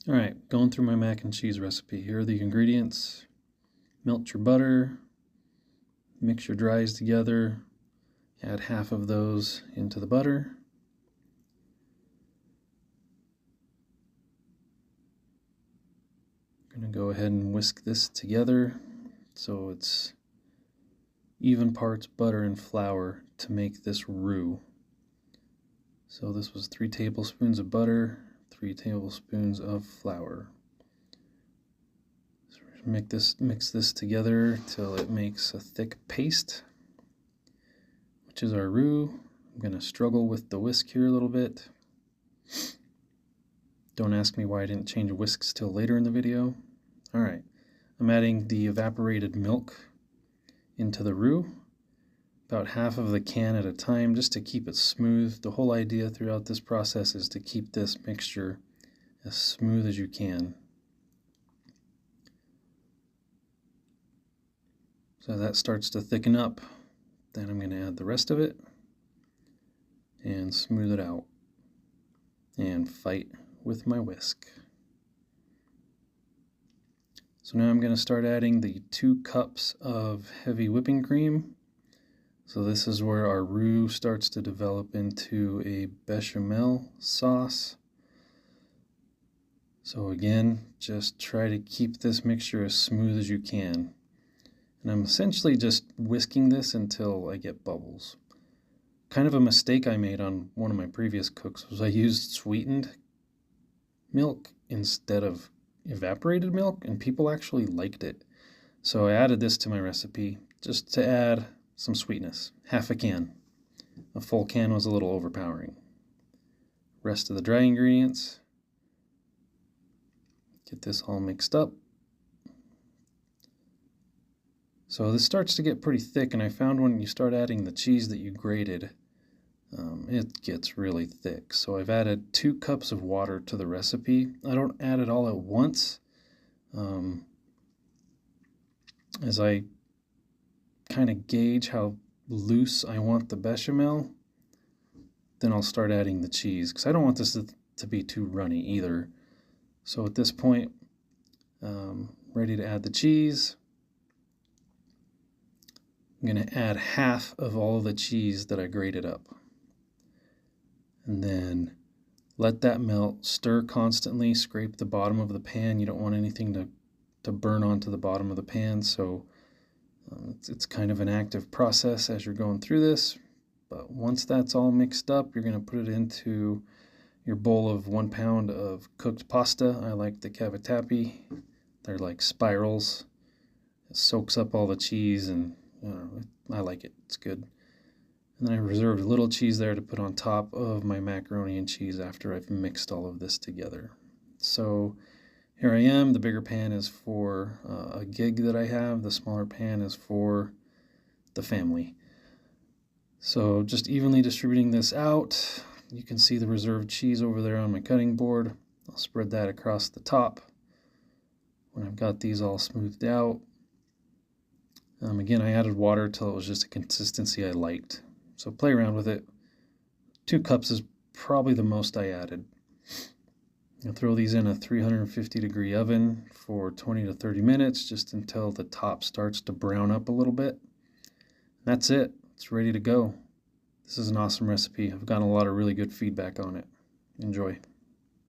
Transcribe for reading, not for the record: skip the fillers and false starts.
All right, going through my mac and cheese recipe. Here are the ingredients. Melt your butter, mix your dries together, add half of those into the butter. I'm going to go ahead and whisk this together so it's even parts butter and flour to make this roux. So this was 3 tablespoons of butter, 3 tablespoons of flour. So mix this together till it makes a thick paste, which is our roux. I'm going to struggle with the whisk here a little bit. Don't ask me why I didn't change whisks till later in the video. Alright, I'm adding the evaporated milk into the roux, about half of the can at a time, just to keep it smooth. The whole idea throughout this process is to keep this mixture as smooth as you can. So that starts to thicken up, then I'm going to add the rest of it and smooth it out and fight with my whisk. So now I'm going to start adding the 2 cups of heavy whipping cream. So this is where our roux starts to develop into a bechamel sauce. So again, just try to keep this mixture as smooth as you can. And I'm essentially just whisking this until I get bubbles. Kind of a mistake I made on one of my previous cooks was I used sweetened milk instead of evaporated milk, and people actually liked it. So I added this to my recipe just to add some sweetness. Half a can. A full can was a little overpowering. Rest of the dry ingredients. Get this all mixed up. So this starts to get pretty thick, and I found when you start adding the cheese that you grated, it gets really thick. So I've added 2 cups of water to the recipe. I don't add it all at once. As I kind of gauge how loose I want the bechamel, then I'll start adding the cheese, because I don't want this to be too runny either. So at this point, ready to add the cheese. I'm going to add half of all of the cheese that I grated up. And then let that melt, stir constantly, scrape the bottom of the pan. You don't want anything to burn onto the bottom of the pan, so it's kind of an active process as you're going through this. But once that's all mixed up, you're going to put it into your bowl of 1 pound of cooked pasta. I like the cavatappi. They're like spirals. It soaks up all the cheese, and I like it. It's good. And then I reserved a little cheese there to put on top of my macaroni and cheese after I've mixed all of this together. So here I am. The bigger pan is for a gig that I have. The smaller pan is for the family. So just evenly distributing this out. You can see the reserved cheese over there on my cutting board. I'll spread that across the top when I've got these all smoothed out. Again, I added water till it was just a consistency I liked. So play around with it. 2 cups is probably the most I added. I'll throw these in a 350-degree oven for 20 to 30 minutes, just until the top starts to brown up a little bit. That's it. It's ready to go. This is an awesome recipe. I've gotten a lot of really good feedback on it. Enjoy.